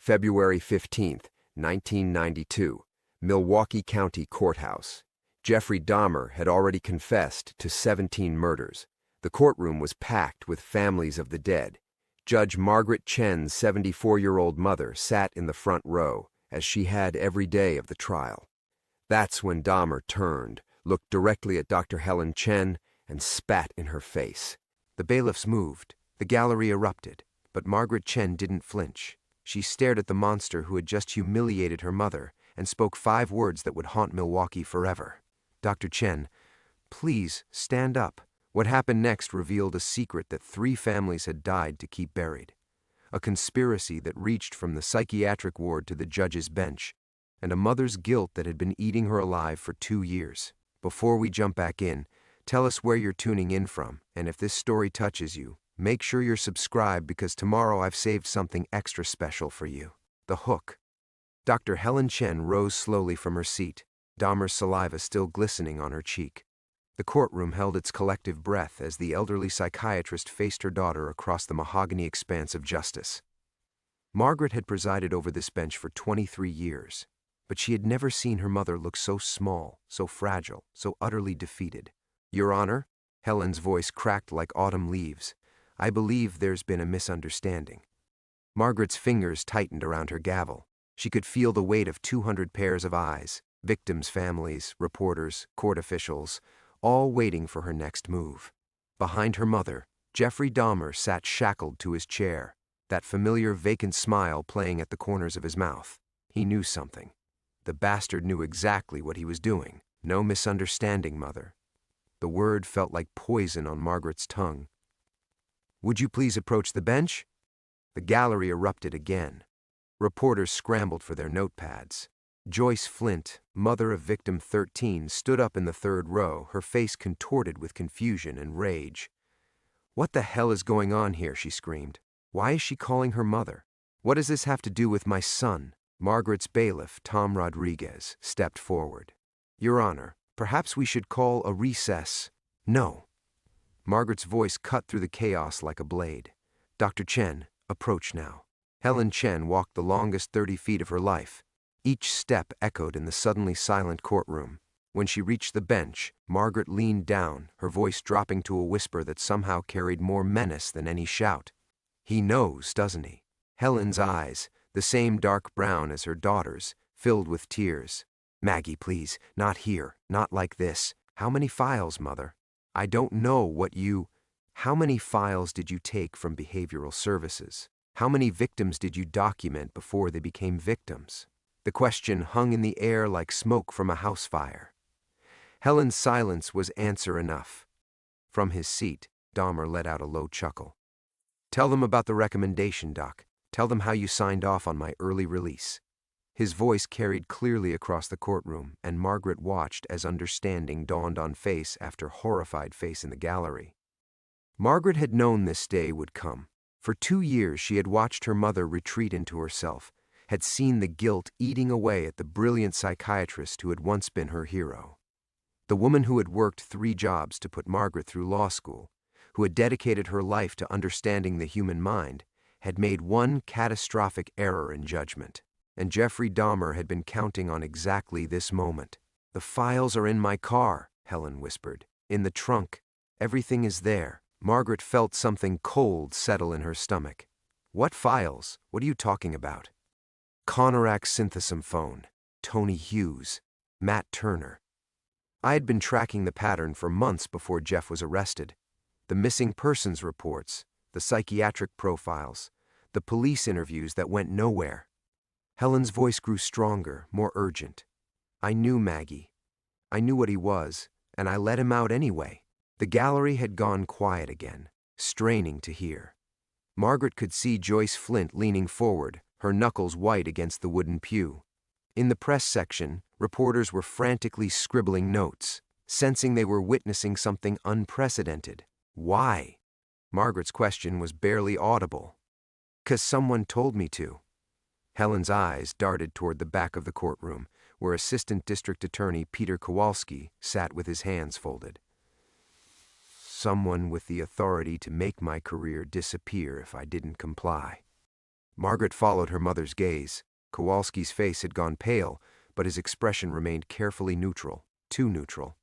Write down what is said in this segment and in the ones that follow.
February 15th, 1992, Milwaukee County Courthouse. Jeffrey Dahmer had already confessed to 17 murders. The courtroom was packed with families of the dead. Judge Margaret Chen's 74-year-old mother sat in the front row, as she had every day of the trial. That's when Dahmer turned, looked directly at Dr. Helen Chen, and spat in her face. The bailiffs moved. The gallery erupted. But Margaret Chen didn't flinch. She stared at the monster who had just humiliated her mother and spoke 5 words that would haunt Milwaukee forever. Dr. Chen, please stand up. What happened next revealed a secret that 3 families had died to keep buried. A conspiracy that reached from the psychiatric ward to the judge's bench, and a mother's guilt that had been eating her alive for 2 years. Before we jump back in, tell us where you're tuning in from, and if this story touches you, make sure you're subscribed because tomorrow I've saved something extra special for you. The hook. Dr. Helen Chen rose slowly from her seat, Dahmer's saliva still glistening on her cheek. The courtroom held its collective breath as the elderly psychiatrist faced her daughter across the mahogany expanse of justice. Margaret had presided over this bench for 23 years, but she had never seen her mother look so small, so fragile, so utterly defeated. Your Honor, Helen's voice cracked like autumn leaves. I believe there's been a misunderstanding. Margaret's fingers tightened around her gavel. She could feel the weight of 200 pairs of eyes, victims' families, reporters, court officials, all waiting for her next move. Behind her mother, Jeffrey Dahmer sat shackled to his chair, that familiar vacant smile playing at the corners of his mouth. He knew something. The bastard knew exactly what he was doing. No misunderstanding, Mother. The word felt like poison on Margaret's tongue. Would you please approach the bench? The gallery erupted again. Reporters scrambled for their notepads. Joyce Flint, mother of victim 13, stood up in the 3rd row, her face contorted with confusion and rage. What the hell is going on here, she screamed. Why is she calling her mother? What does this have to do with my son? Margaret's bailiff, Tom Rodriguez, stepped forward. Your Honor, perhaps we should call a recess. No. Margaret's voice cut through the chaos like a blade. Dr. Chen, approach now. Helen Chen walked the longest 30 feet of her life. Each step echoed in the suddenly silent courtroom. When she reached the bench, Margaret leaned down, her voice dropping to a whisper that somehow carried more menace than any shout. He knows, doesn't he? Helen's eyes, the same dark brown as her daughter's, filled with tears. Maggie, please, not here, not like this. How many files, Mother? I don't know what you... How many files did you take from behavioral services? How many victims did you document before they became victims? The question hung in the air like smoke from a house fire. Helen's silence was answer enough. From his seat, Dahmer let out a low chuckle. Tell them about the recommendation, Doc. Tell them how you signed off on my early release. His voice carried clearly across the courtroom, and Margaret watched as understanding dawned on face after horrified face in the gallery. Margaret had known this day would come. For 2 years she had watched her mother retreat into herself, had seen the guilt eating away at the brilliant psychiatrist who had once been her hero. The woman who had worked 3 jobs to put Margaret through law school, who had dedicated her life to understanding the human mind, had made one catastrophic error in judgment. And Jeffrey Dahmer had been counting on exactly this moment. The files are in my car, Helen whispered. In the trunk. Everything is there. Margaret felt something cold settle in her stomach. What files? What are you talking about? Conorak Synthesum phone. Tony Hughes. Matt Turner. I had been tracking the pattern for months before Jeff was arrested. The missing persons reports, the psychiatric profiles, the police interviews that went nowhere. Helen's voice grew stronger, more urgent. I knew Maggie. I knew what he was, and I let him out anyway. The gallery had gone quiet again, straining to hear. Margaret could see Joyce Flint leaning forward, her knuckles white against the wooden pew. In the press section, reporters were frantically scribbling notes, sensing they were witnessing something unprecedented. Why? Margaret's question was barely audible. 'Cause someone told me to. Helen's eyes darted toward the back of the courtroom, where Assistant District Attorney Peter Kowalski sat with his hands folded. Someone with the authority to make my career disappear if I didn't comply. Margaret followed her mother's gaze. Kowalski's face had gone pale, but his expression remained carefully neutral, too neutral.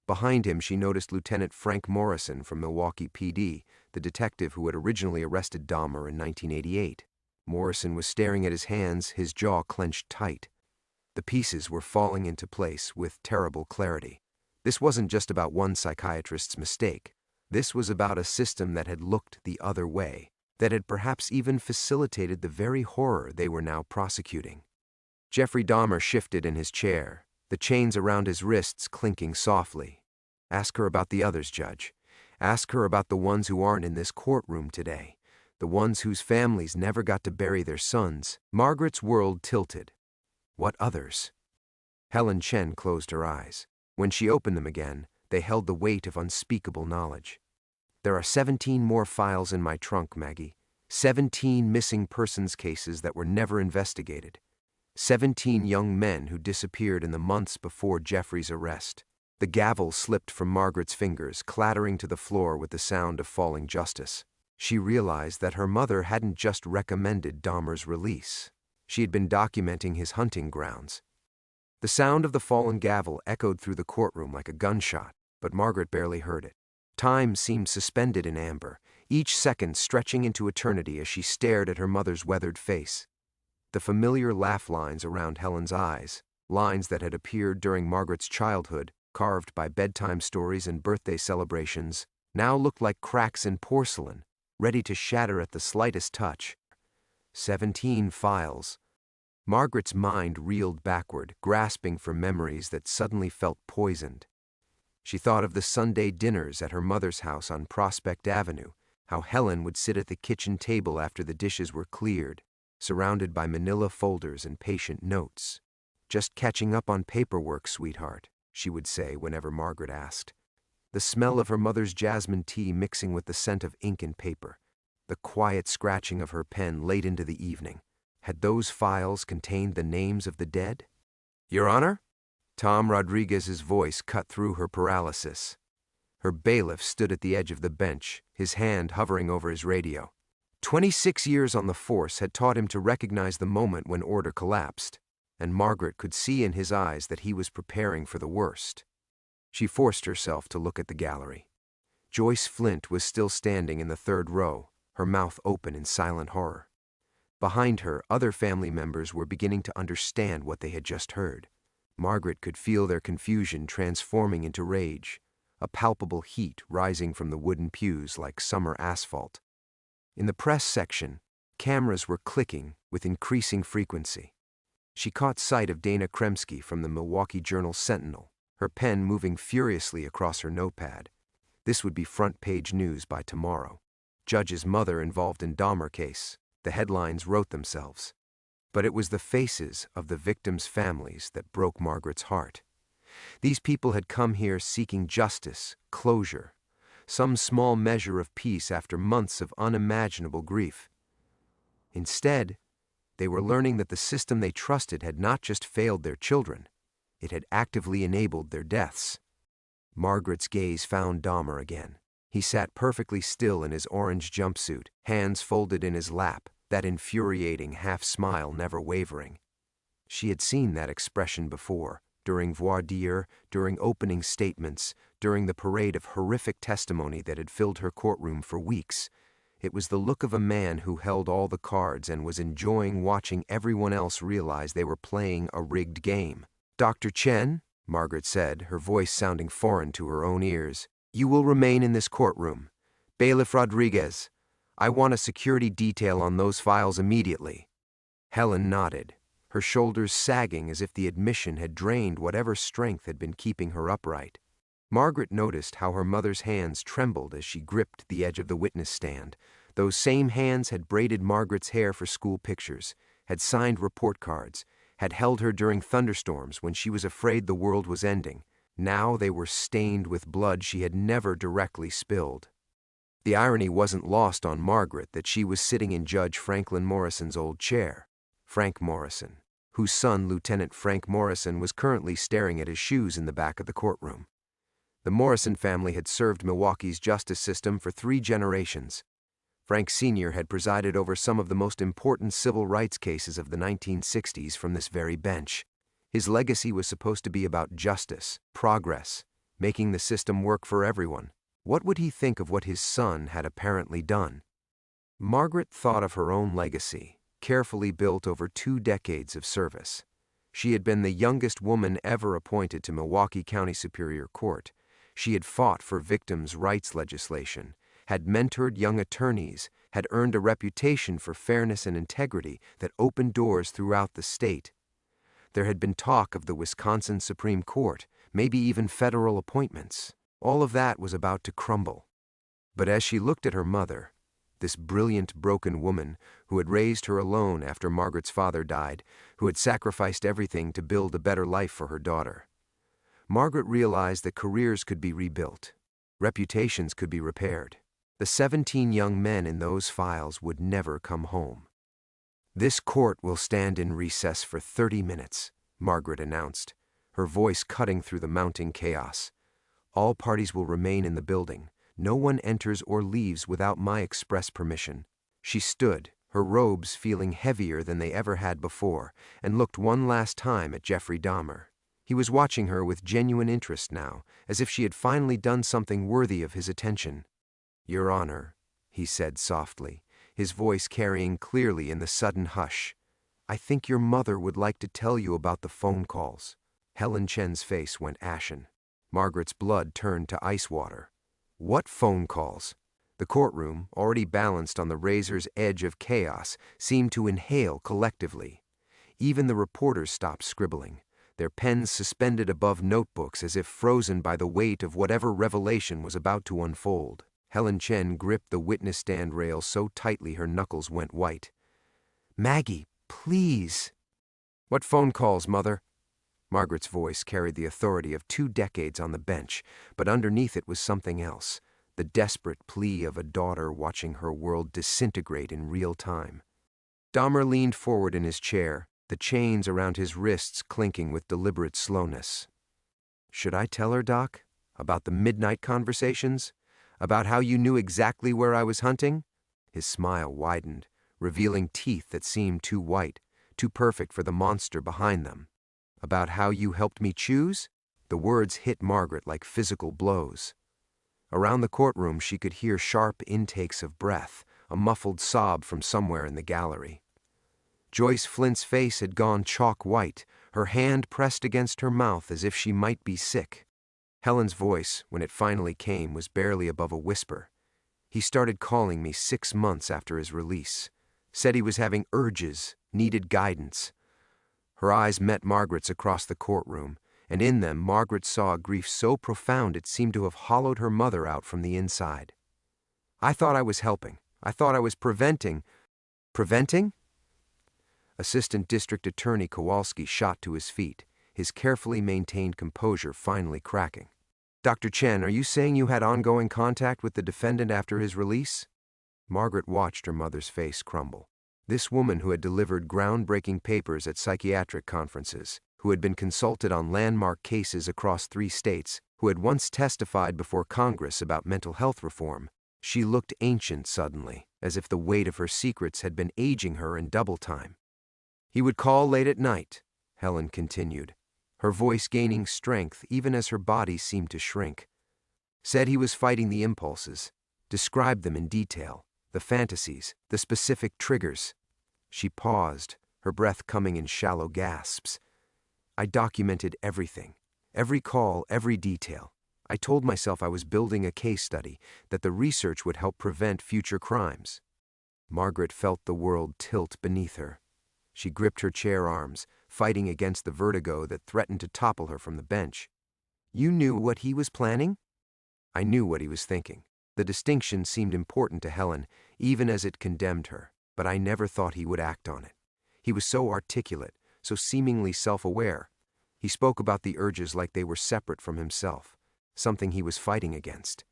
Behind him, she noticed Lieutenant Frank Morrison from Milwaukee PD, the detective who had originally arrested Dahmer in 1988. Morrison was staring at his hands, his jaw clenched tight. The pieces were falling into place with terrible clarity. This wasn't just about one psychiatrist's mistake. This was about a system that had looked the other way, that had perhaps even facilitated the very horror they were now prosecuting. Jeffrey Dahmer shifted in his chair, the chains around his wrists clinking softly. Ask her about the others, Judge. Ask her about the ones who aren't in this courtroom today, the ones whose families never got to bury their sons. Margaret's world tilted. What others? Helen Chen closed her eyes. When she opened them again, they held the weight of unspeakable knowledge. There are 17 more files in my trunk, Maggie. 17 missing persons cases that were never investigated. 17 young men who disappeared in the months before Jeffrey's arrest. The gavel slipped from Margaret's fingers, clattering to the floor with the sound of falling justice. She realized that her mother hadn't just recommended Dahmer's release. She had been documenting his hunting grounds. The sound of the fallen gavel echoed through the courtroom like a gunshot, but Margaret barely heard it. Time seemed suspended in amber, each second stretching into eternity as she stared at her mother's weathered face. The familiar laugh lines around Helen's eyes, lines that had appeared during Margaret's childhood, carved by bedtime stories and birthday celebrations, now looked like cracks in porcelain, ready to shatter at the slightest touch. 17 files. Margaret's mind reeled backward, grasping for memories that suddenly felt poisoned. She thought of the Sunday dinners at her mother's house on Prospect Avenue, how Helen would sit at the kitchen table after the dishes were cleared, surrounded by manila folders and patient notes. "Just catching up on paperwork, sweetheart," she would say whenever Margaret asked. The smell of her mother's jasmine tea mixing with the scent of ink and paper, the quiet scratching of her pen late into the evening. Had those files contained the names of the dead? "Your Honor?" Tom Rodriguez's voice cut through her paralysis. Her bailiff stood at the edge of the bench, his hand hovering over his radio. 26 years on the force had taught him to recognize the moment when order collapsed, and Margaret could see in his eyes that he was preparing for the worst. She forced herself to look at the gallery. Joyce Flint was still standing in the third row, her mouth open in silent horror. Behind her, other family members were beginning to understand what they had just heard. Margaret could feel their confusion transforming into rage, a palpable heat rising from the wooden pews like summer asphalt. In the press section, cameras were clicking with increasing frequency. She caught sight of Dana Kremski from the Milwaukee Journal-Sentinel, her pen moving furiously across her notepad. This would be front-page news by tomorrow. Judge's mother involved in Dahmer case. The headlines wrote themselves. But it was the faces of the victims' families that broke Margaret's heart. These people had come here seeking justice, closure, some small measure of peace after months of unimaginable grief. Instead, they were learning that the system they trusted had not just failed their children, it had actively enabled their deaths. Margaret's gaze found Dahmer again. He sat perfectly still in his orange jumpsuit, hands folded in his lap, that infuriating half-smile never wavering. She had seen that expression before, during voir dire, during opening statements, during the parade of horrific testimony that had filled her courtroom for weeks. It was the look of a man who held all the cards and was enjoying watching everyone else realize they were playing a rigged game. "Dr. Chen," Margaret said, her voice sounding foreign to her own ears, "you will remain in this courtroom. Bailiff Rodriguez, I want a security detail on those files immediately." Helen nodded, her shoulders sagging as if the admission had drained whatever strength had been keeping her upright. Margaret noticed how her mother's hands trembled as she gripped the edge of the witness stand. Those same hands had braided Margaret's hair for school pictures, had signed report cards, had held her during thunderstorms when she was afraid the world was ending. Now they were stained with blood she had never directly spilled. The irony wasn't lost on Margaret that she was sitting in Judge Franklin Morrison's old chair. Frank Morrison, whose son, Lieutenant Frank Morrison, was currently staring at his shoes in the back of the courtroom. The Morrison family had served Milwaukee's justice system for 3 generations. Frank Sr. had presided over some of the most important civil rights cases of the 1960s from this very bench. His legacy was supposed to be about justice, progress, making the system work for everyone. What would he think of what his son had apparently done? Margaret thought of her own legacy, carefully built over 2 decades of service. She had been the youngest woman ever appointed to Milwaukee County Superior Court. She had fought for victims' rights legislation, had mentored young attorneys, had earned a reputation for fairness and integrity that opened doors throughout the state. There had been talk of the Wisconsin Supreme Court, maybe even federal appointments. All of that was about to crumble. But as she looked at her mother, this brilliant, broken woman who had raised her alone after Margaret's father died, who had sacrificed everything to build a better life for her daughter, Margaret realized that careers could be rebuilt, reputations could be repaired. The 17 young men in those files would never come home. "This court will stand in recess for 30 minutes, Margaret announced, her voice cutting through the mounting chaos. "All parties will remain in the building. No one enters or leaves without my express permission." She stood, her robes feeling heavier than they ever had before, and looked one last time at Jeffrey Dahmer. He was watching her with genuine interest now, as if she had finally done something worthy of his attention. "Your Honor," he said softly, his voice carrying clearly in the sudden hush, "I think your mother would like to tell you about the phone calls." Helen Chen's face went ashen. Margaret's blood turned to ice water. What phone calls? The courtroom, already balanced on the razor's edge of chaos, seemed to inhale collectively. Even the reporters stopped scribbling, their pens suspended above notebooks as if frozen by the weight of whatever revelation was about to unfold. Helen Chen gripped the witness stand rail so tightly her knuckles went white. "Maggie, please." "What phone calls, Mother?" Margaret's voice carried the authority of 2 decades on the bench, but underneath it was something else, the desperate plea of a daughter watching her world disintegrate in real time. Dahmer leaned forward in his chair, the chains around his wrists clinking with deliberate slowness. "Should I tell her, Doc? About the midnight conversations? About how you knew exactly where I was hunting?" His smile widened, revealing teeth that seemed too white, too perfect for the monster behind them. "About how you helped me choose?" The words hit Margaret like physical blows. Around the courtroom she could hear sharp intakes of breath, a muffled sob from somewhere in the gallery. Joyce Flint's face had gone chalk white, her hand pressed against her mouth as if she might be sick. Helen's voice, when it finally came, was barely above a whisper. "He started calling me 6 months after his release. Said he was having urges, needed guidance." Her eyes met Margaret's across the courtroom, and in them Margaret saw a grief so profound it seemed to have hollowed her mother out from the inside. "I thought I was helping. I thought I was preventing." "Preventing?" Assistant District Attorney Kowalski shot to his feet, his carefully maintained composure finally cracking. "Dr. Chen, are you saying you had ongoing contact with the defendant after his release?" Margaret watched her mother's face crumble. This woman who had delivered groundbreaking papers at psychiatric conferences, who had been consulted on landmark cases across 3 states, who had once testified before Congress about mental health reform, she looked ancient suddenly, as if the weight of her secrets had been aging her in double time. "He would call late at night," Helen continued, her voice gaining strength even as her body seemed to shrink. "Said he was fighting the impulses, described them in detail, the fantasies, the specific triggers." She paused, her breath coming in shallow gasps. "I documented everything, every call, every detail. I told myself I was building a case study, that the research would help prevent future crimes." Margaret felt the world tilt beneath her. She gripped her chair arms, fighting against the vertigo that threatened to topple her from the bench. "You knew what he was planning?" "I knew what he was thinking." The distinction seemed important to Helen, even as it condemned her, but I never thought he would act on it. He was so articulate, so seemingly self-aware. He spoke about the urges like they were separate from himself, something he was fighting against.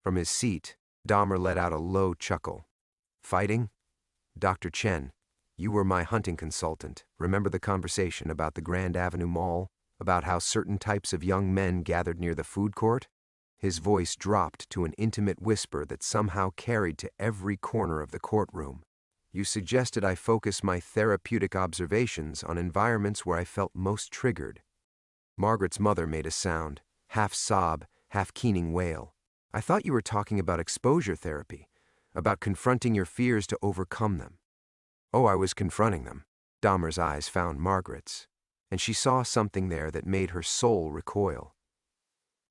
From his seat, Dahmer let out a low chuckle. "Fighting? Dr. Chen, you were my hunting consultant. Remember the conversation about the Grand Avenue Mall? About how certain types of young men gathered near the food court? His voice dropped to an intimate whisper that somehow carried to every corner of the courtroom. "You suggested I focus my therapeutic observations on environments where I felt most triggered." Margaret's mother made a sound, half sob, half keening wail. "I thought you were talking about exposure therapy, about confronting your fears to overcome them." "Oh, I was confronting them." Dahmer's eyes found Margaret's, and she saw something there that made her soul recoil.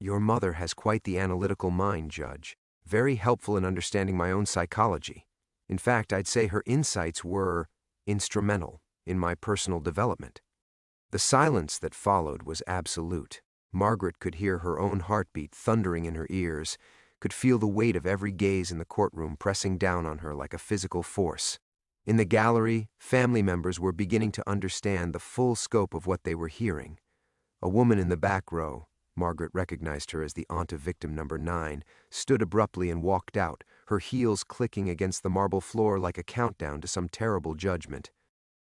"Your mother has quite the analytical mind, Judge, very helpful in understanding my own psychology. In fact, I'd say her insights were instrumental in my personal development." The silence that followed was absolute. Margaret could hear her own heartbeat thundering in her ears, could feel the weight of every gaze in the courtroom pressing down on her like a physical force. In the gallery, family members were beginning to understand the full scope of what they were hearing. A woman in the back row, Margaret recognized her as the aunt of victim number 9, stood abruptly and walked out, her heels clicking against the marble floor like a countdown to some terrible judgment.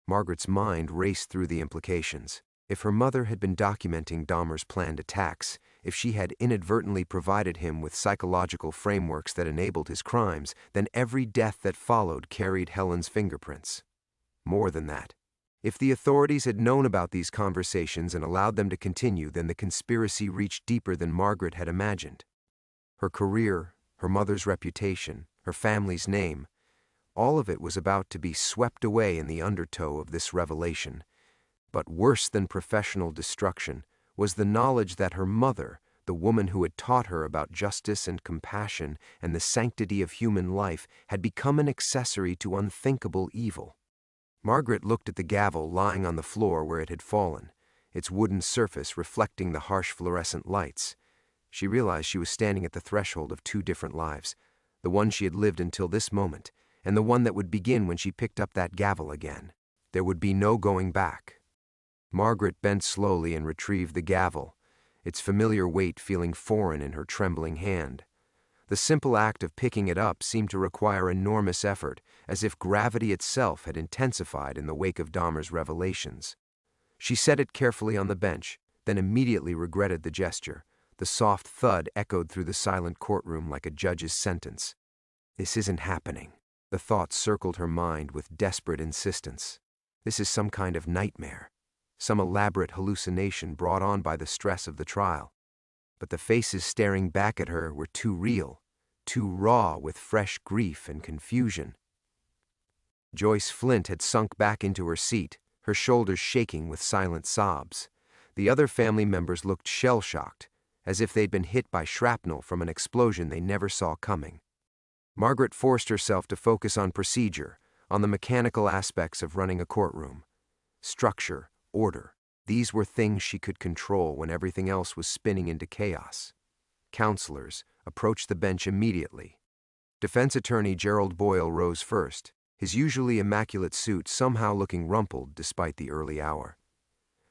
Margaret's mind raced through the implications. If her mother had been documenting Dahmer's planned attacks, if she had inadvertently provided him with psychological frameworks that enabled his crimes, then every death that followed carried Helen's fingerprints. More than that, if the authorities had known about these conversations and allowed them to continue, then the conspiracy reached deeper than Margaret had imagined. Her career, her mother's reputation, her family's name, all of it was about to be swept away in the undertow of this revelation. But worse than professional destruction was the knowledge that her mother, the woman who had taught her about justice and compassion and the sanctity of human life, had become an accessory to unthinkable evil. Margaret looked at the gavel lying on the floor where it had fallen, its wooden surface reflecting the harsh fluorescent lights. She realized she was standing at the threshold of 2 different lives, the one she had lived until this moment, and the one that would begin when she picked up that gavel again. There would be no going back. Margaret bent slowly and retrieved the gavel, its familiar weight feeling foreign in her trembling hand. The simple act of picking it up seemed to require enormous effort, as if gravity itself had intensified in the wake of Dahmer's revelations. She set it carefully on the bench, then immediately regretted the gesture. The soft thud echoed through the silent courtroom like a judge's sentence. "This isn't happening." The thought circled her mind with desperate insistence. This is some kind of nightmare, some elaborate hallucination brought on by the stress of the trial. But the faces staring back at her were too real, too raw with fresh grief and confusion. Joyce Flint had sunk back into her seat, her shoulders shaking with silent sobs. The other family members looked shell-shocked, as if they'd been hit by shrapnel from an explosion they never saw coming. Margaret forced herself to focus on procedure, on the mechanical aspects of running a courtroom. Structure, order, these were things she could control when everything else was spinning into chaos. Counselors approached the bench immediately. Defense attorney Gerald Boyle rose first, his usually immaculate suit somehow looking rumpled despite the early hour.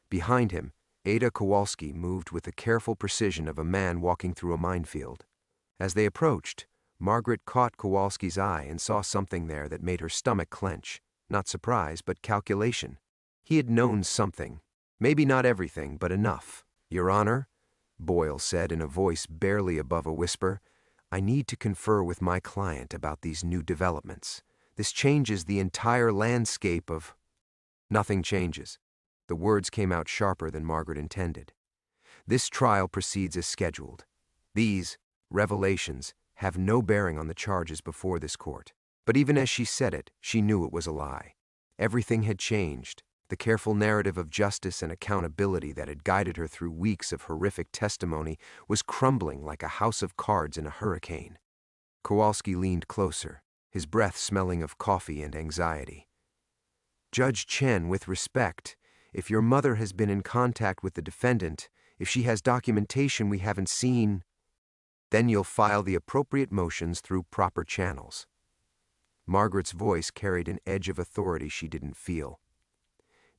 Behind him, Ada Kowalski moved with the careful precision of a man walking through a minefield. As they approached, Margaret caught Kowalski's eye and saw something there that made her stomach clench. Not surprise, but calculation. He had known something. Maybe not everything, but enough. "Your Honor," Boyle said in a voice barely above a whisper, "I need to confer with my client about these new developments. This changes the entire landscape of—" "Nothing changes." The words came out sharper than Margaret intended. "This trial proceeds as scheduled. These revelations have no bearing on the charges before this court." But even as she said it, she knew it was a lie. Everything had changed. The careful narrative of justice and accountability that had guided her through weeks of horrific testimony was crumbling like a house of cards in a hurricane. Kowalski leaned closer, his breath smelling of coffee and anxiety. "Judge Chen, with respect, if your mother has been in contact with the defendant, if she has documentation we haven't seen, then you'll file the appropriate motions through proper channels." Margaret's voice carried an edge of authority she didn't feel.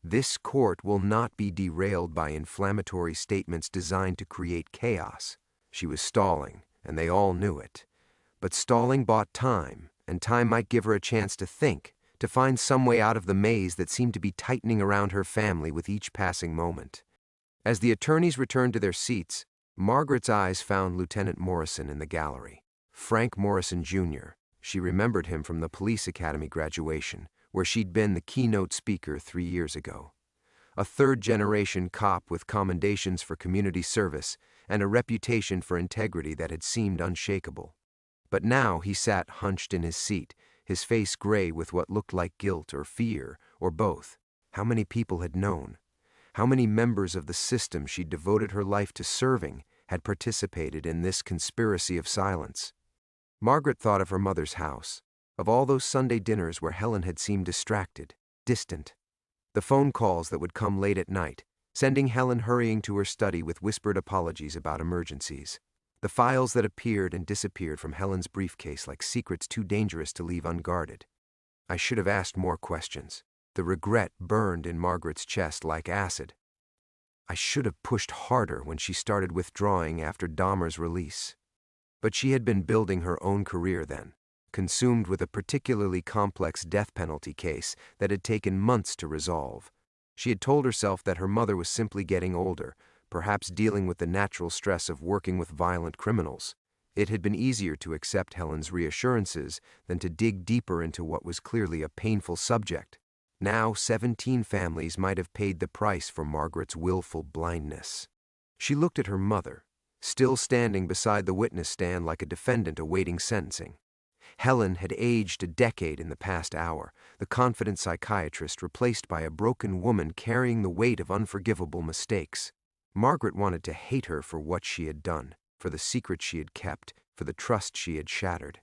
"This court will not be derailed by inflammatory statements designed to create chaos." She was stalling, and they all knew it. But stalling bought time, and time might give her a chance to think, to find some way out of the maze that seemed to be tightening around her family with each passing moment. As the attorneys returned to their seats, Margaret's eyes found Lieutenant Morrison in the gallery. Frank Morrison, Jr. She remembered him from the police academy graduation, where she'd been the keynote speaker 3 years ago. A third-generation cop with commendations for community service and a reputation for integrity that had seemed unshakable. But now he sat hunched in his seat, his face gray with what looked like guilt or fear, or both. How many people had known? How many members of the system she'd devoted her life to serving had participated in this conspiracy of silence? Margaret thought of her mother's house, of all those Sunday dinners where Helen had seemed distracted, distant. The phone calls that would come late at night, sending Helen hurrying to her study with whispered apologies about emergencies. The files that appeared and disappeared from Helen's briefcase like secrets too dangerous to leave unguarded. I should have asked more questions. The regret burned in Margaret's chest like acid. I should have pushed harder when she started withdrawing after Dahmer's release. But she had been building her own career then, consumed with a particularly complex death penalty case that had taken months to resolve. She had told herself that her mother was simply getting older, perhaps dealing with the natural stress of working with violent criminals. It had been easier to accept Helen's reassurances than to dig deeper into what was clearly a painful subject. Now 17 families might have paid the price for Margaret's willful blindness. She looked at her mother, still standing beside the witness stand like a defendant awaiting sentencing. Helen had aged a decade in the past hour, the confident psychiatrist replaced by a broken woman carrying the weight of unforgivable mistakes. Margaret wanted to hate her for what she had done, for the secret she had kept, for the trust she had shattered.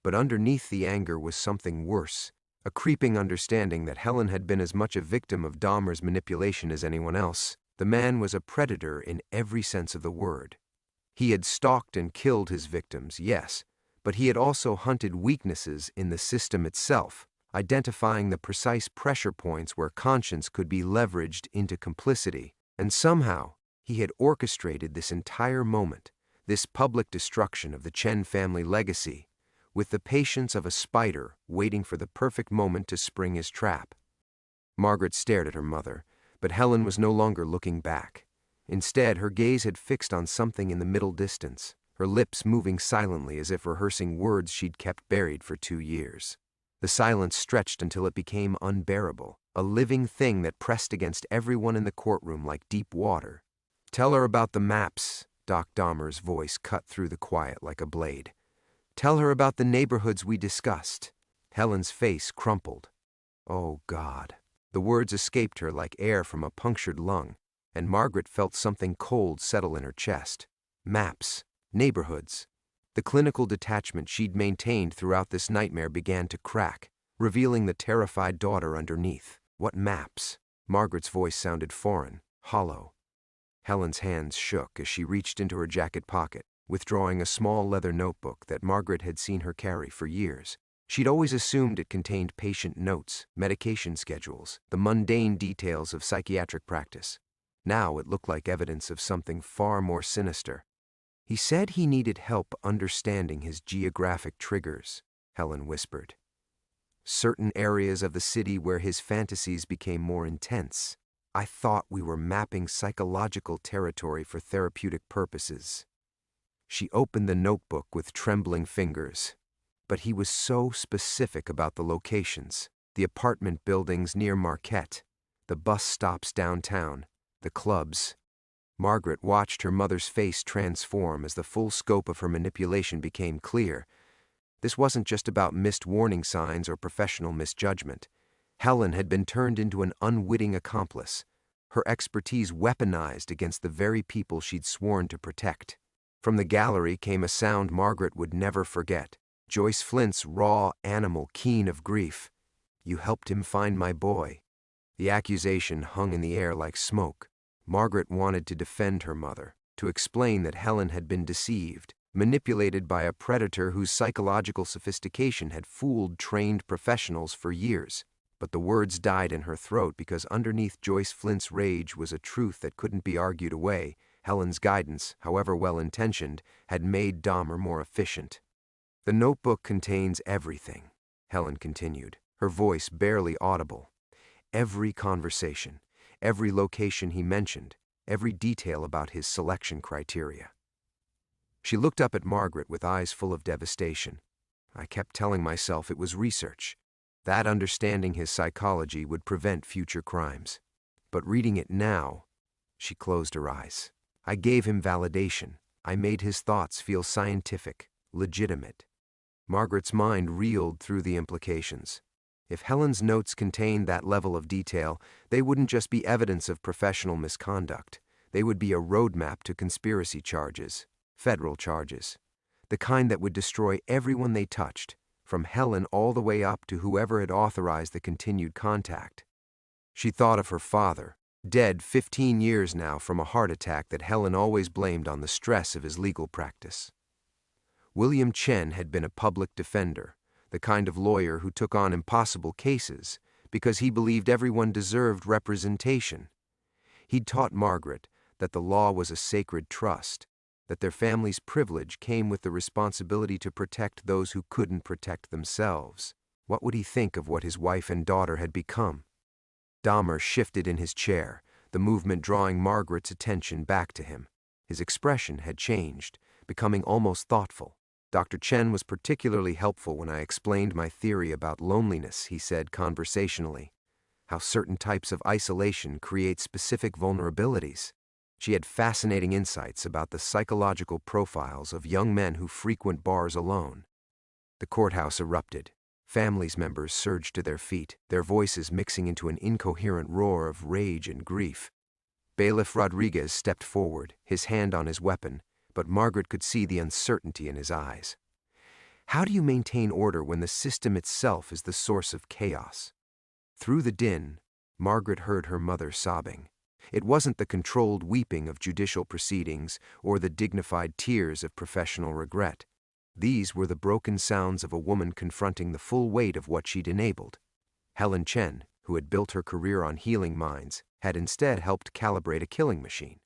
But underneath the anger was something worse, a creeping understanding that Helen had been as much a victim of Dahmer's manipulation as anyone else. The man was a predator in every sense of the word. He had stalked and killed his victims, yes, but he had also hunted weaknesses in the system itself, identifying the precise pressure points where conscience could be leveraged into complicity. And somehow, he had orchestrated this entire moment, this public destruction of the Chen family legacy, with the patience of a spider waiting for the perfect moment to spring his trap. Margaret stared at her mother, but Helen was no longer looking back. Instead, her gaze had fixed on something in the middle distance, her lips moving silently as if rehearsing words she'd kept buried for 2 years. The silence stretched until it became unbearable, a living thing that pressed against everyone in the courtroom like deep water. "Tell her about the maps," Doc Dahmer's voice cut through the quiet like a blade. "Tell her about the neighborhoods we discussed." Helen's face crumpled. Oh, God. The words escaped her like air from a punctured lung, and Margaret felt something cold settle in her chest. Maps. Neighborhoods. The clinical detachment she'd maintained throughout this nightmare began to crack, revealing the terrified daughter underneath. What maps? Margaret's voice sounded foreign, hollow. Helen's hands shook as she reached into her jacket pocket, withdrawing a small leather notebook that Margaret had seen her carry for years. She'd always assumed it contained patient notes, medication schedules, the mundane details of psychiatric practice. Now it looked like evidence of something far more sinister. "He said he needed help understanding his geographic triggers," Helen whispered. "Certain areas of the city where his fantasies became more intense. I thought we were mapping psychological territory for therapeutic purposes." She opened the notebook with trembling fingers. But he was so specific about the locations, the apartment buildings near Marquette, the bus stops downtown, the clubs. Margaret watched her mother's face transform as the full scope of her manipulation became clear. This wasn't just about missed warning signs or professional misjudgment. Helen had been turned into an unwitting accomplice, her expertise weaponized against the very people she'd sworn to protect. From the gallery came a sound Margaret would never forget. Joyce Flint's raw animal keen of grief. "You helped him find my boy." The accusation hung in the air like smoke. Margaret wanted to defend her mother, to explain that Helen had been deceived, manipulated by a predator whose psychological sophistication had fooled trained professionals for years. But the words died in her throat because underneath Joyce Flint's rage was a truth that couldn't be argued away. Helen's guidance, however well-intentioned, had made Dahmer more efficient. "The notebook contains everything," Helen continued, her voice barely audible. "Every conversation, every location he mentioned, every detail about his selection criteria. She looked up at Margaret with eyes full of devastation. I kept telling myself it was research, that understanding his psychology would prevent future crimes. But reading it now, she closed her eyes. I gave him validation. I made his thoughts feel scientific, legitimate. Margaret's mind reeled through the implications. If Helen's notes contained that level of detail, they wouldn't just be evidence of professional misconduct. They would be a roadmap to conspiracy charges, federal charges, the kind that would destroy everyone they touched, from Helen all the way up to whoever had authorized the continued contact. She thought of her father, dead 15 years now from a heart attack that Helen always blamed on the stress of his legal practice. William Chen had been a public defender, the kind of lawyer who took on impossible cases because he believed everyone deserved representation. He'd taught Margaret that the law was a sacred trust, that their family's privilege came with the responsibility to protect those who couldn't protect themselves. What would he think of what his wife and daughter had become? Dahmer shifted in his chair, the movement drawing Margaret's attention back to him. His expression had changed, becoming almost thoughtful. Dr. Chen was particularly helpful when I explained my theory about loneliness, he said conversationally. How certain types of isolation create specific vulnerabilities. She had fascinating insights about the psychological profiles of young men who frequent bars alone. The courthouse erupted. Families members surged to their feet, their voices mixing into an incoherent roar of rage and grief. Bailiff Rodriguez stepped forward, his hand on his weapon, but Margaret could see the uncertainty in his eyes. How do you maintain order when the system itself is the source of chaos? Through the din, Margaret heard her mother sobbing. It wasn't the controlled weeping of judicial proceedings or the dignified tears of professional regret. These were the broken sounds of a woman confronting the full weight of what she'd enabled. Helen Chen, who had built her career on healing minds, had instead helped calibrate a killing machine.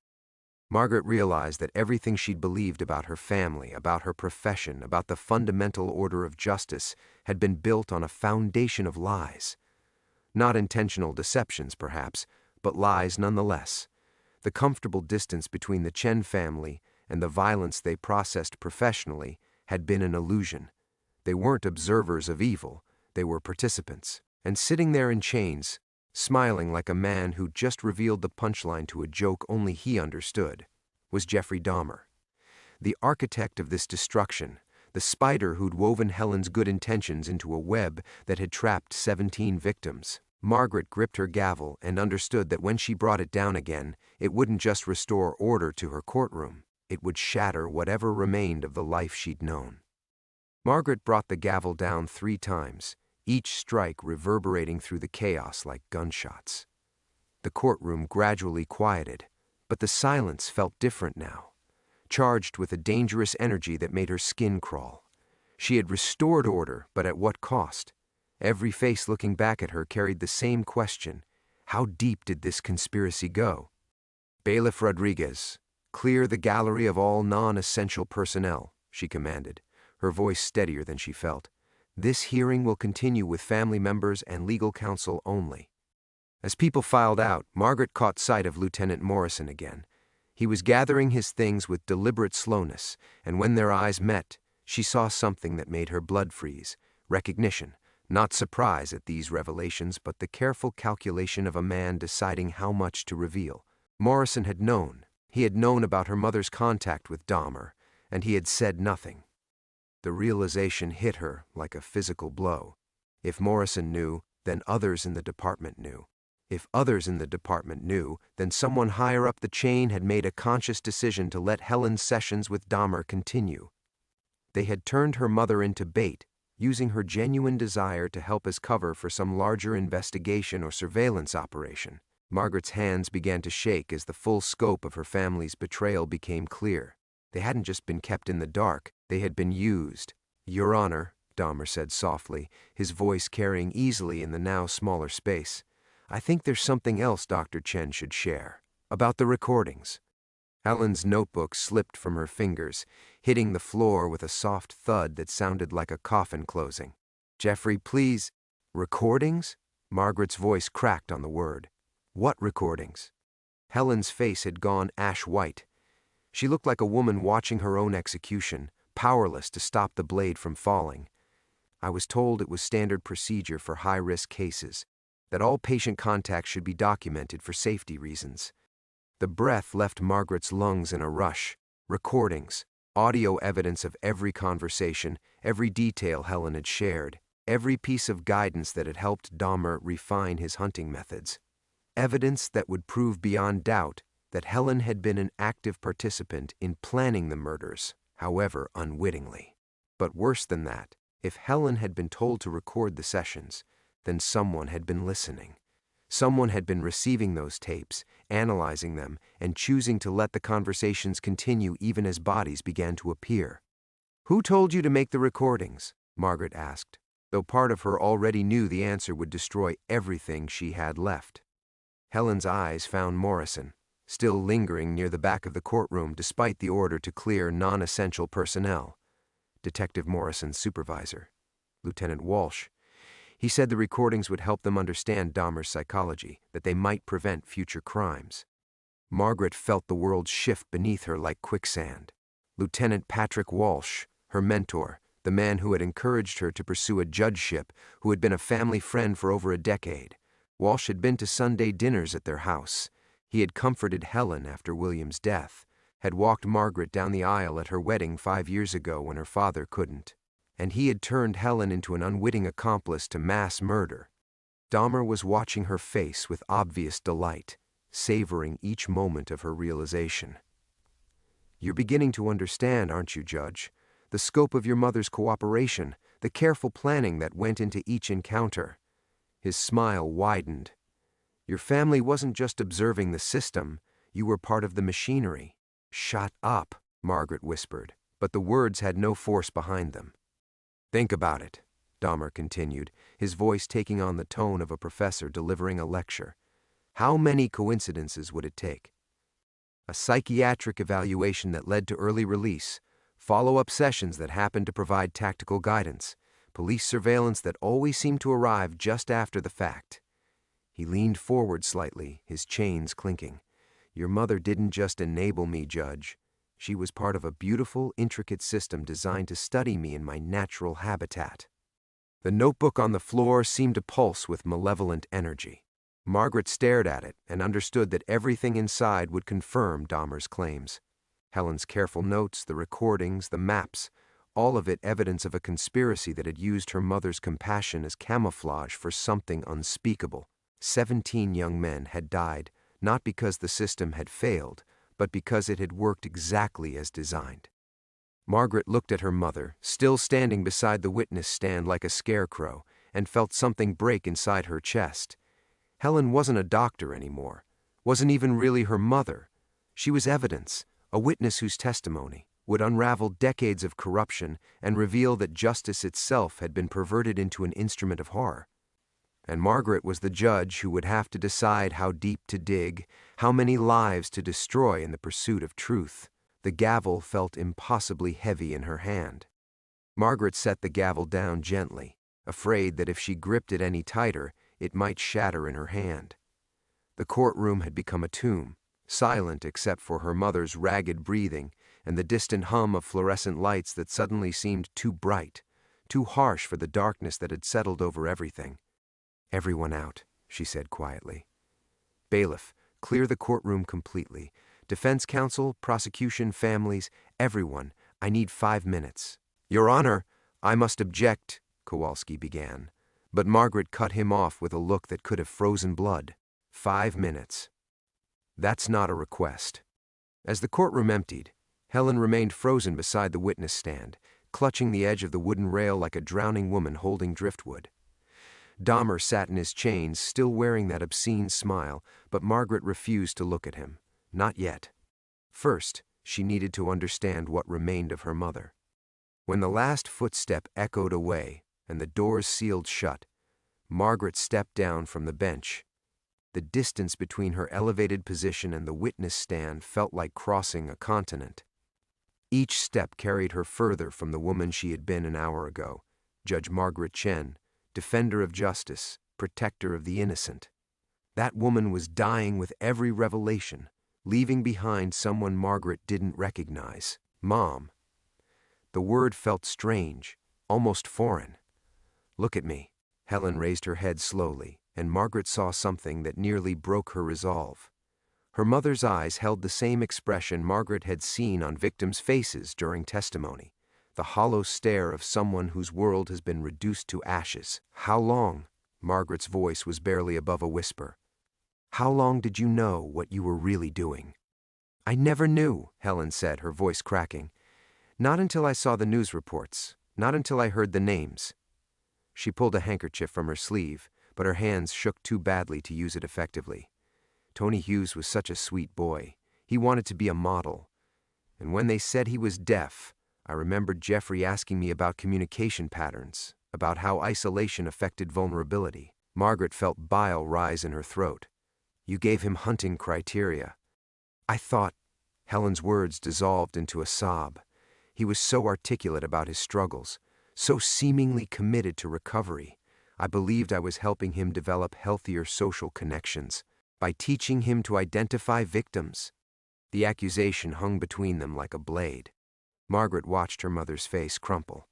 Margaret realized that everything she'd believed about her family, about her profession, about the fundamental order of justice, had been built on a foundation of lies. Not intentional deceptions, perhaps, but lies nonetheless. The comfortable distance between the Chen family and the violence they processed professionally had been an illusion. They weren't observers of evil, they were participants. And sitting there in chains, smiling like a man who'd just revealed the punchline to a joke only he understood, was Jeffrey Dahmer. The architect of this destruction, the spider who'd woven Helen's good intentions into a web that had trapped 17 victims. Margaret gripped her gavel and understood that when she brought it down again, it wouldn't just restore order to her courtroom. It would shatter whatever remained of the life she'd known. Margaret brought the gavel down 3 times, each strike reverberating through the chaos like gunshots. The courtroom gradually quieted, but the silence felt different now, charged with a dangerous energy that made her skin crawl. She had restored order, but at what cost? Every face looking back at her carried the same question. How deep did this conspiracy go? Bailiff Rodriguez, clear the gallery of all non-essential personnel, she commanded, her voice steadier than she felt. This hearing will continue with family members and legal counsel only. As people filed out, Margaret caught sight of Lieutenant Morrison again. He was gathering his things with deliberate slowness, and when their eyes met, she saw something that made her blood freeze. Recognition. Not surprise at these revelations, but the careful calculation of a man deciding how much to reveal. Morrison had known. He had known about her mother's contact with Dahmer, and he had said nothing. The realization hit her like a physical blow. If Morrison knew, then others in the department knew. If others in the department knew, then someone higher up the chain had made a conscious decision to let Helen's sessions with Dahmer continue. They had turned her mother into bait, using her genuine desire to help as cover for some larger investigation or surveillance operation. Margaret's hands began to shake as the full scope of her family's betrayal became clear. They hadn't just been kept in the dark, they had been used. "Your Honor," Dahmer said softly, his voice carrying easily in the now smaller space, "I think there's something else Dr. Chen should share. About the recordings." Helen's notebook slipped from her fingers, hitting the floor with a soft thud that sounded like a coffin closing. "Jeffrey, please." "Recordings?" Margaret's voice cracked on the word. "What recordings?" Helen's face had gone ash white. She looked like a woman watching her own execution, powerless to stop the blade from falling. I was told it was standard procedure for high-risk cases, that all patient contacts should be documented for safety reasons. The breath left Margaret's lungs in a rush. Recordings, audio evidence of every conversation, every detail Helen had shared, every piece of guidance that had helped Dahmer refine his hunting methods. Evidence that would prove beyond doubt that Helen had been an active participant in planning the murders, however unwittingly. But worse than that, if Helen had been told to record the sessions, then someone had been listening. Someone had been receiving those tapes, analyzing them, and choosing to let the conversations continue even as bodies began to appear. "Who told you to make the recordings?" Margaret asked, though part of her already knew the answer would destroy everything she had left. Helen's eyes found Morrison, still lingering near the back of the courtroom despite the order to clear non-essential personnel. Detective Morrison's supervisor, Lieutenant Walsh. He said the recordings would help them understand Dahmer's psychology, that they might prevent future crimes. Margaret felt the world shift beneath her like quicksand. Lieutenant Patrick Walsh, her mentor, the man who had encouraged her to pursue a judgeship, who had been a family friend for over a decade. Walsh had been to Sunday dinners at their house. He had comforted Helen after William's death, had walked Margaret down the aisle at her wedding 5 years ago when her father couldn't, and he had turned Helen into an unwitting accomplice to mass murder. Dahmer was watching her face with obvious delight, savoring each moment of her realization. "You're beginning to understand, aren't you, Judge? The scope of your mother's cooperation, the careful planning that went into each encounter." His smile widened. "Your family wasn't just observing the system, you were part of the machinery." "Shut up," Margaret whispered, but the words had no force behind them. "Think about it," Dahmer continued, his voice taking on the tone of a professor delivering a lecture. "How many coincidences would it take? A psychiatric evaluation that led to early release, follow-up sessions that happened to provide tactical guidance, police surveillance that always seemed to arrive just after the fact." He leaned forward slightly, his chains clinking. "Your mother didn't just enable me, Judge. She was part of a beautiful, intricate system designed to study me in my natural habitat." The notebook on the floor seemed to pulse with malevolent energy. Margaret stared at it and understood that everything inside would confirm Dahmer's claims. Helen's careful notes, the recordings, the maps, all of it evidence of a conspiracy that had used her mother's compassion as camouflage for something unspeakable. 17 young men had died, not because the system had failed, but because it had worked exactly as designed. Margaret looked at her mother, still standing beside the witness stand like a scarecrow, and felt something break inside her chest. Helen wasn't a doctor anymore, wasn't even really her mother. She was evidence, a witness whose testimony would unravel decades of corruption and reveal that justice itself had been perverted into an instrument of horror. And Margaret was the judge who would have to decide how deep to dig, how many lives to destroy in the pursuit of truth. The gavel felt impossibly heavy in her hand. Margaret set the gavel down gently, afraid that if she gripped it any tighter, it might shatter in her hand. The courtroom had become a tomb, silent except for her mother's ragged breathing and the distant hum of fluorescent lights that suddenly seemed too bright, too harsh for the darkness that had settled over everything. "Everyone out," she said quietly. "Bailiff, clear the courtroom completely. Defense counsel, prosecution, families, everyone. I need 5 minutes." "Your Honor, I must object," Kowalski began, but Margaret cut him off with a look that could have frozen blood. 5 minutes. That's not a request. As the courtroom emptied, Helen remained frozen beside the witness stand, clutching the edge of the wooden rail like a drowning woman holding driftwood. Dahmer sat in his chains, still wearing that obscene smile, but Margaret refused to look at him. Not yet. First, she needed to understand what remained of her mother. When the last footstep echoed away and the doors sealed shut, Margaret stepped down from the bench. The distance between her elevated position and the witness stand felt like crossing a continent. Each step carried her further from the woman she had been an hour ago, Judge Margaret Chen, defender of justice, protector of the innocent. That woman was dying with every revelation, leaving behind someone Margaret didn't recognize. Mom. The word felt strange, almost foreign. Look at me. Helen raised her head slowly, and Margaret saw something that nearly broke her resolve. Her mother's eyes held the same expression Margaret had seen on victims' faces during testimony, the hollow stare of someone whose world has been reduced to ashes. How long? Margaret's voice was barely above a whisper. How long did you know what you were really doing? I never knew, Helen said, her voice cracking. Not until I saw the news reports, not until I heard the names. She pulled a handkerchief from her sleeve, but her hands shook too badly to use it effectively. Tony Hughes was such a sweet boy. He wanted to be a model. And when they said he was deaf, I remembered Jeffrey asking me about communication patterns, about how isolation affected vulnerability. Margaret felt bile rise in her throat. You gave him hunting criteria. I thought. Helen's words dissolved into a sob. He was so articulate about his struggles, so seemingly committed to recovery. I believed I was helping him develop healthier social connections by teaching him to identify victims. The accusation hung between them like a blade. Margaret watched her mother's face crumple,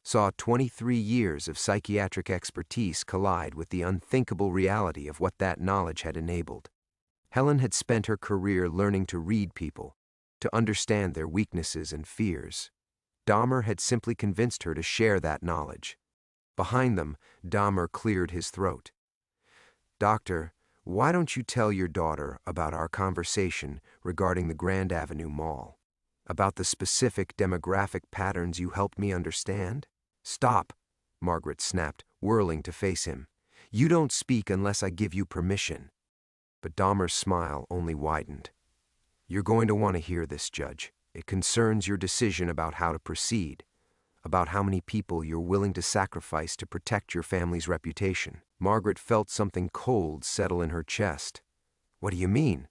saw 23 years of psychiatric expertise collide with the unthinkable reality of what that knowledge had enabled. Helen had spent her career learning to read people, to understand their weaknesses and fears. Dahmer had simply convinced her to share that knowledge. Behind them, Dahmer cleared his throat. Doctor, why don't you tell your daughter about our conversation regarding the Grand Avenue Mall? About the specific demographic patterns you helped me understand? Stop, Margaret snapped, whirling to face him. You don't speak unless I give you permission. But Dahmer's smile only widened. You're going to want to hear this, Judge. It concerns your decision about how to proceed, about how many people you're willing to sacrifice to protect your family's reputation. Margaret felt something cold settle in her chest. What do you mean?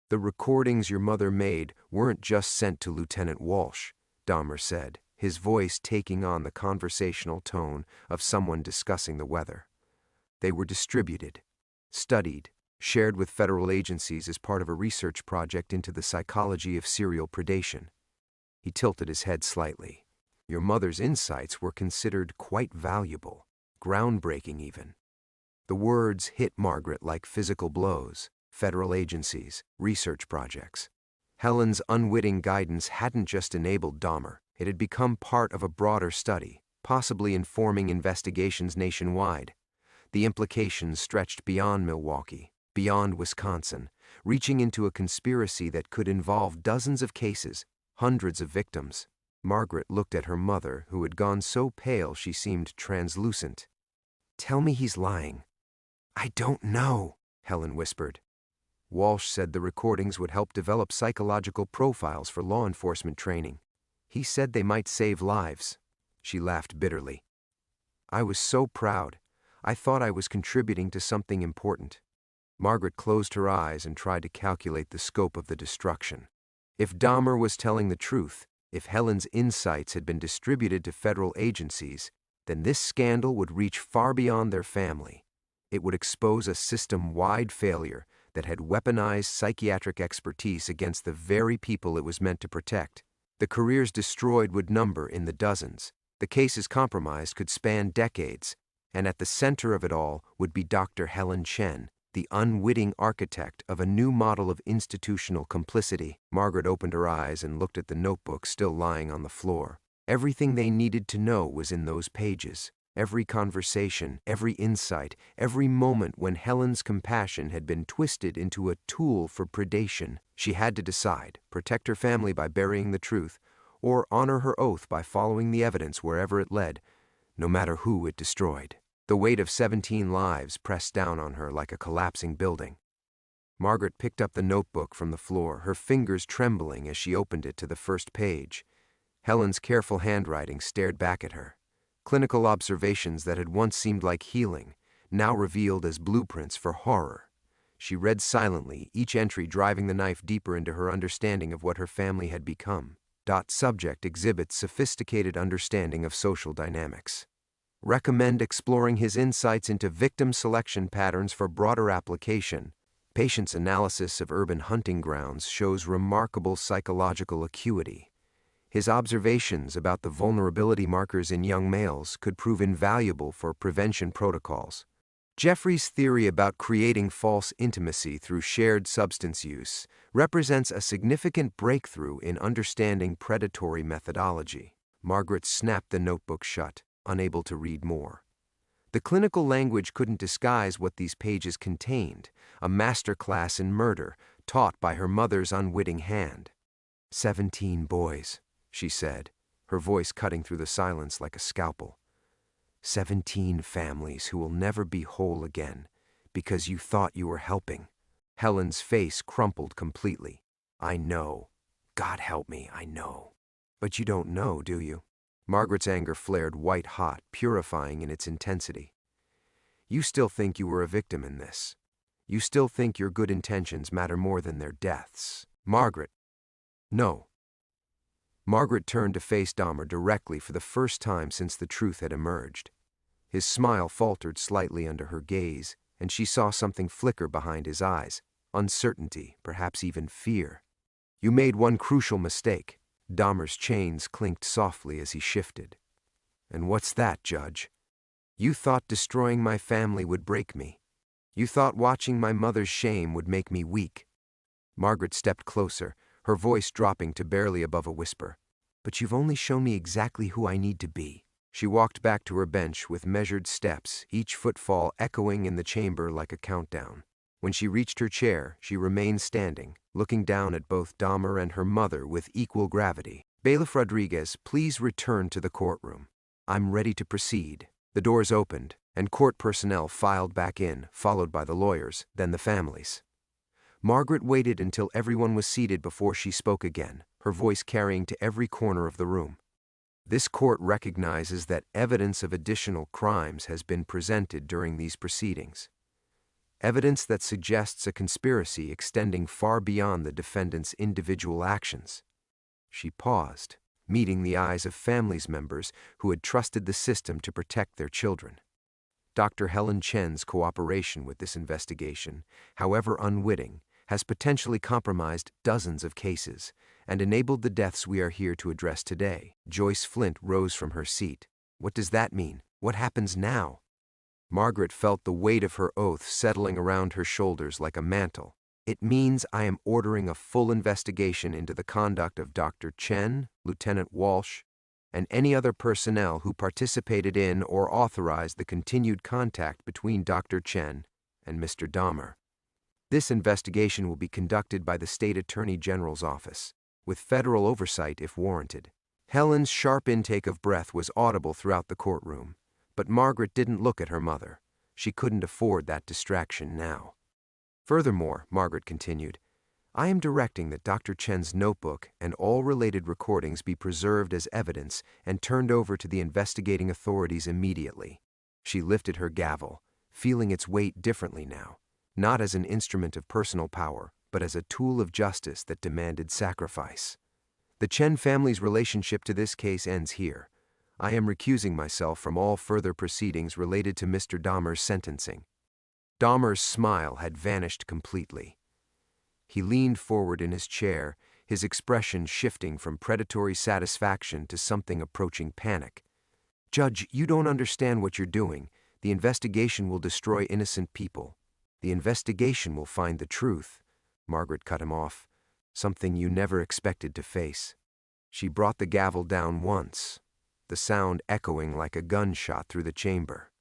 The recordings your mother made weren't just sent to Lieutenant Walsh, Dahmer said, his voice taking on the conversational tone of someone discussing the weather. They were distributed, studied, shared with federal agencies as part of a research project into the psychology of serial predation. He tilted his head slightly. Your mother's insights were considered quite valuable, groundbreaking even. The words hit Margaret like physical blows. Federal agencies, research projects. Helen's unwitting guidance hadn't just enabled Dahmer, it had become part of a broader study, possibly informing investigations nationwide. The implications stretched beyond Milwaukee, beyond Wisconsin, reaching into a conspiracy that could involve dozens of cases, hundreds of victims. Margaret looked at her mother, who had gone so pale she seemed translucent. Tell me he's lying. I don't know, Helen whispered. Walsh said the recordings would help develop psychological profiles for law enforcement training. He said they might save lives. She laughed bitterly. I was so proud. I thought I was contributing to something important. Margaret closed her eyes and tried to calculate the scope of the destruction. If Dahmer was telling the truth, if Helen's insights had been distributed to federal agencies, then this scandal would reach far beyond their family. It would expose a system-wide failure that had weaponized psychiatric expertise against the very people it was meant to protect. The careers destroyed would number in the dozens. The cases compromised could span decades, and at the center of it all would be Dr. Helen Chen, the unwitting architect of a new model of institutional complicity. Margaret opened her eyes and looked at the notebook still lying on the floor. Everything they needed to know was in those pages. Every conversation, every insight, every moment when Helen's compassion had been twisted into a tool for predation. She had to decide, protect her family by burying the truth, or honor her oath by following the evidence wherever it led, no matter who it destroyed. The weight of 17 lives pressed down on her like a collapsing building. Margaret picked up the notebook from the floor, her fingers trembling as she opened it to the first page. Helen's careful handwriting stared back at her. Clinical observations that had once seemed like healing, now revealed as blueprints for horror. She read silently, each entry driving the knife deeper into her understanding of what her family had become. Subject exhibits sophisticated understanding of social dynamics. recommend exploring his insights into victim selection patterns for broader application. Patient's analysis of urban hunting grounds shows remarkable psychological acuity. His observations about the vulnerability markers in young males could prove invaluable for prevention protocols. Jeffrey's theory about creating false intimacy through shared substance use represents a significant breakthrough in understanding predatory methodology. Margaret snapped the notebook shut, unable to read more. The clinical language couldn't disguise what these pages contained, a masterclass in murder taught by her mother's unwitting hand. 17 boys, she said, her voice cutting through the silence like a scalpel. 17 families who will never be whole again because you thought you were helping. Helen's face crumpled completely. I know. God help me, I know. But you don't know, do you? Margaret's anger flared white-hot, purifying in its intensity. You still think you were a victim in this. You still think your good intentions matter more than their deaths. Margaret. No. Margaret turned to face Dahmer directly for the first time since the truth had emerged. His smile faltered slightly under her gaze, and she saw something flicker behind his eyes, uncertainty, perhaps even fear. You made one crucial mistake. Dahmer's chains clinked softly as he shifted. And what's that, Judge? You thought destroying my family would break me. You thought watching my mother's shame would make me weak. Margaret stepped closer, her voice dropping to barely above a whisper. But you've only shown me exactly who I need to be. She walked back to her bench with measured steps, each footfall echoing in the chamber like a countdown. When she reached her chair, she remained standing, looking down at both Dahmer and her mother with equal gravity. Bailiff Rodriguez, please return to the courtroom. I'm ready to proceed. The doors opened, and court personnel filed back in, followed by the lawyers, then the families. Margaret waited until everyone was seated before she spoke again, her voice carrying to every corner of the room. This court recognizes that evidence of additional crimes has been presented during these proceedings. Evidence that suggests a conspiracy extending far beyond the defendant's individual actions. She paused, meeting the eyes of families members who had trusted the system to protect their children. Dr. Helen Chen's cooperation with this investigation, however unwitting, has potentially compromised dozens of cases and enabled the deaths we are here to address today. Joyce Flint rose from her seat. What does that mean? What happens now? Margaret felt the weight of her oath settling around her shoulders like a mantle. It means I am ordering a full investigation into the conduct of Dr. Chen, Lieutenant Walsh, and any other personnel who participated in or authorized the continued contact between Dr. Chen and Mr. Dahmer. This investigation will be conducted by the State Attorney General's office, with federal oversight if warranted. Helen's sharp intake of breath was audible throughout the courtroom, but Margaret didn't look at her mother. She couldn't afford that distraction now. Furthermore, Margaret continued, I am directing that Dr. Chen's notebook and all related recordings be preserved as evidence and turned over to the investigating authorities immediately. She lifted her gavel, feeling its weight differently now, not as an instrument of personal power, but as a tool of justice that demanded sacrifice. The Chen family's relationship to this case ends here. I am recusing myself from all further proceedings related to Mr. Dahmer's sentencing. Dahmer's smile had vanished completely. He leaned forward in his chair, his expression shifting from predatory satisfaction to something approaching panic. Judge, you don't understand what you're doing. The investigation will destroy innocent people. The investigation will find the truth. Margaret cut him off. Something you never expected to face. She brought the gavel down once, the sound echoing like a gunshot through the chamber.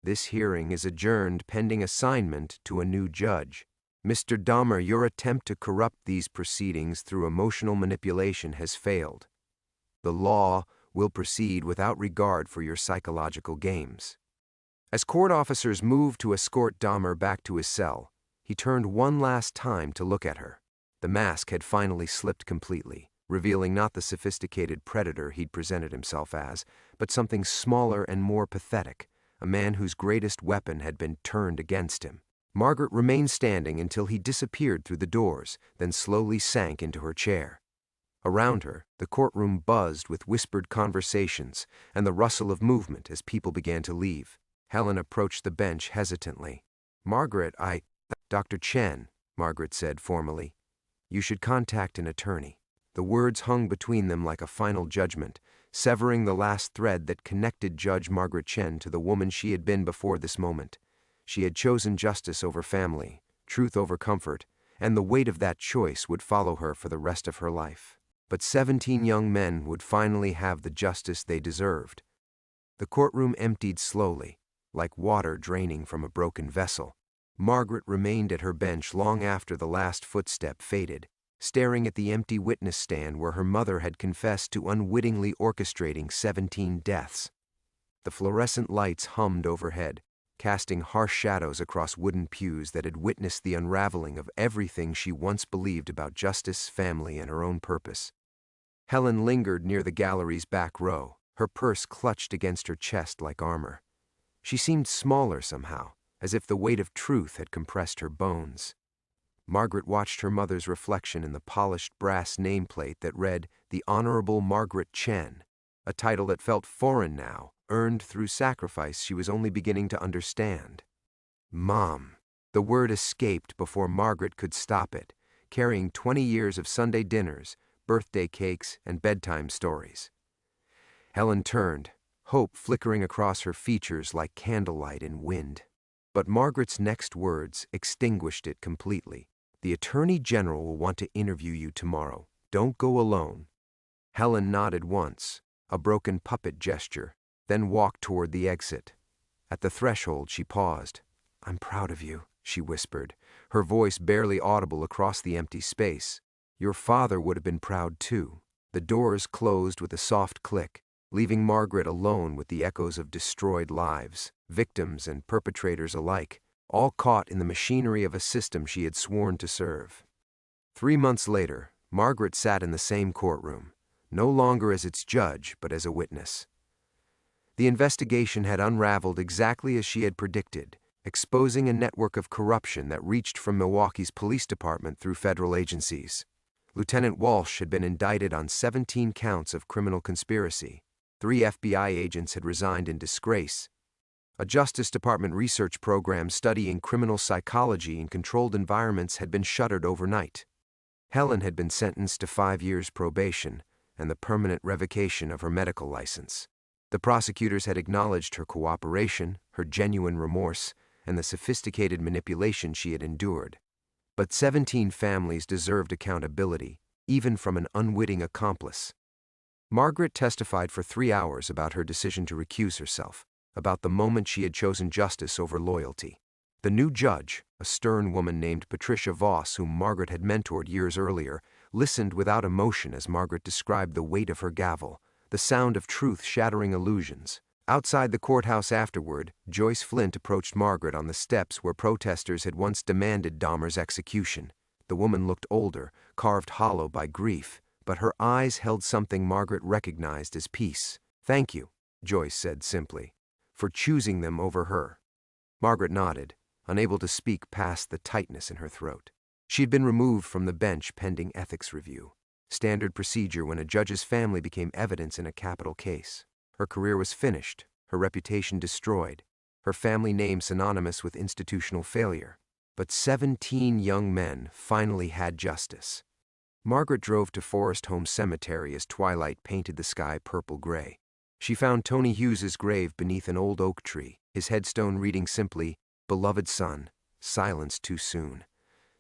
This hearing is adjourned pending assignment to a new judge. Mr. Dahmer, your attempt to corrupt these proceedings through emotional manipulation has failed. The law will proceed without regard for your psychological games. As court officers moved to escort Dahmer back to his cell, he turned one last time to look at her. The mask had finally slipped completely, revealing not the sophisticated predator he'd presented himself as, but something smaller and more pathetic, a man whose greatest weapon had been turned against him. Margaret remained standing until he disappeared through the doors, then slowly sank into her chair. Around her, the courtroom buzzed with whispered conversations and the rustle of movement as people began to leave. Helen approached the bench hesitantly. "Margaret, Dr. Chen," Margaret said formally. "You should contact an attorney." The words hung between them like a final judgment, severing the last thread that connected Judge Margaret Chen to the woman she had been before this moment. She had chosen justice over family, truth over comfort, and the weight of that choice would follow her for the rest of her life. But 17 young men would finally have the justice they deserved. The courtroom emptied slowly, like water draining from a broken vessel. Margaret remained at her bench long after the last footstep faded, staring at the empty witness stand where her mother had confessed to unwittingly orchestrating 17 deaths. The fluorescent lights hummed overhead, casting harsh shadows across wooden pews that had witnessed the unraveling of everything she once believed about justice, family, and her own purpose. Helen lingered near the gallery's back row, her purse clutched against her chest like armor. She seemed smaller somehow, as if the weight of truth had compressed her bones. Margaret watched her mother's reflection in the polished brass nameplate that read, "The Honorable Margaret Chen," a title that felt foreign now, earned through sacrifice she was only beginning to understand. "Mom." The word escaped before Margaret could stop it, carrying 20 years of Sunday dinners, birthday cakes, and bedtime stories. Helen turned, hope flickering across her features like candlelight in wind. But Margaret's next words extinguished it completely. "The Attorney General will want to interview you tomorrow. Don't go alone." Helen nodded once, a broken puppet gesture, then walked toward the exit. At the threshold, she paused. "I'm proud of you," she whispered, her voice barely audible across the empty space. "Your father would have been proud too." The doors closed with a soft click, leaving Margaret alone with the echoes of destroyed lives, victims and perpetrators alike, all caught in the machinery of a system she had sworn to serve. 3 months later, Margaret sat in the same courtroom, no longer as its judge, but as a witness. The investigation had unraveled exactly as she had predicted, exposing a network of corruption that reached from Milwaukee's police department through federal agencies. Lieutenant Walsh had been indicted on 17 counts of criminal conspiracy. 3 FBI agents had resigned in disgrace. A Justice Department research program studying criminal psychology in controlled environments had been shuttered overnight. Helen had been sentenced to 5 years probation and the permanent revocation of her medical license. The prosecutors had acknowledged her cooperation, her genuine remorse, and the sophisticated manipulation she had endured. But 17 families deserved accountability, even from an unwitting accomplice. Margaret testified for 3 hours about her decision to recuse herself, about the moment she had chosen justice over loyalty. The new judge, a stern woman named Patricia Voss, whom Margaret had mentored years earlier, listened without emotion as Margaret described the weight of her gavel, the sound of truth shattering illusions. Outside the courthouse afterward, Joyce Flint approached Margaret on the steps where protesters had once demanded Dahmer's execution. The woman looked older, carved hollow by grief, but her eyes held something Margaret recognized as peace. "Thank you," Joyce said simply, "for choosing them over her." Margaret nodded, unable to speak past the tightness in her throat. She had been removed from the bench pending ethics review, standard procedure when a judge's family became evidence in a capital case. Her career was finished, her reputation destroyed, her family name synonymous with institutional failure. But 17 young men finally had justice. Margaret drove to Forest Home Cemetery as twilight painted the sky purple-gray. She found Tony Hughes's grave beneath an old oak tree, his headstone reading simply, "Beloved son, silenced too soon."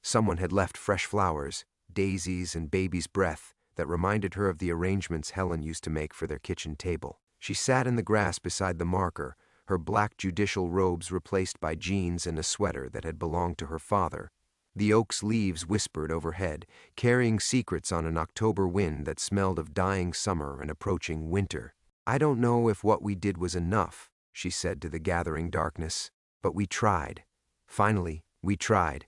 Someone had left fresh flowers, daisies and baby's breath, that reminded her of the arrangements Helen used to make for their kitchen table. She sat in the grass beside the marker, her black judicial robes replaced by jeans and a sweater that had belonged to her father. The oak's leaves whispered overhead, carrying secrets on an October wind that smelled of dying summer and approaching winter. "I don't know if what we did was enough," she said to the gathering darkness, "but we tried. Finally, we tried."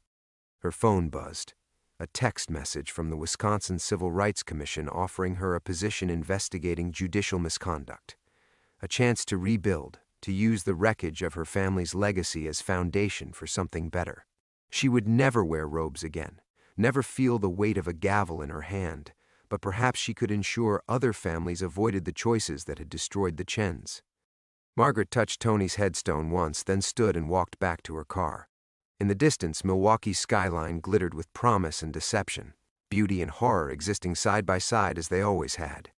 Her phone buzzed. A text message from the Wisconsin Civil Rights Commission offering her a position investigating judicial misconduct. A chance to rebuild, to use the wreckage of her family's legacy as foundation for something better. She would never wear robes again, never feel the weight of a gavel in her hand, but perhaps she could ensure other families avoided the choices that had destroyed the Chens. Margaret touched Tony's headstone once, then stood and walked back to her car. In the distance, Milwaukee's skyline glittered with promise and deception, beauty and horror existing side by side as they always had.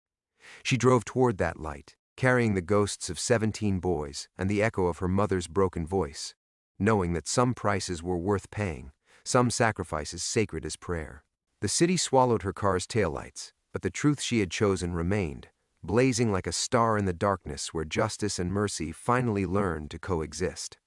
She drove toward that light, carrying the ghosts of 17 boys and the echo of her mother's broken voice, knowing that some prices were worth paying, some sacrifices sacred as prayer. The city swallowed her car's taillights, but the truth she had chosen remained, blazing like a star in the darkness where justice and mercy finally learned to coexist.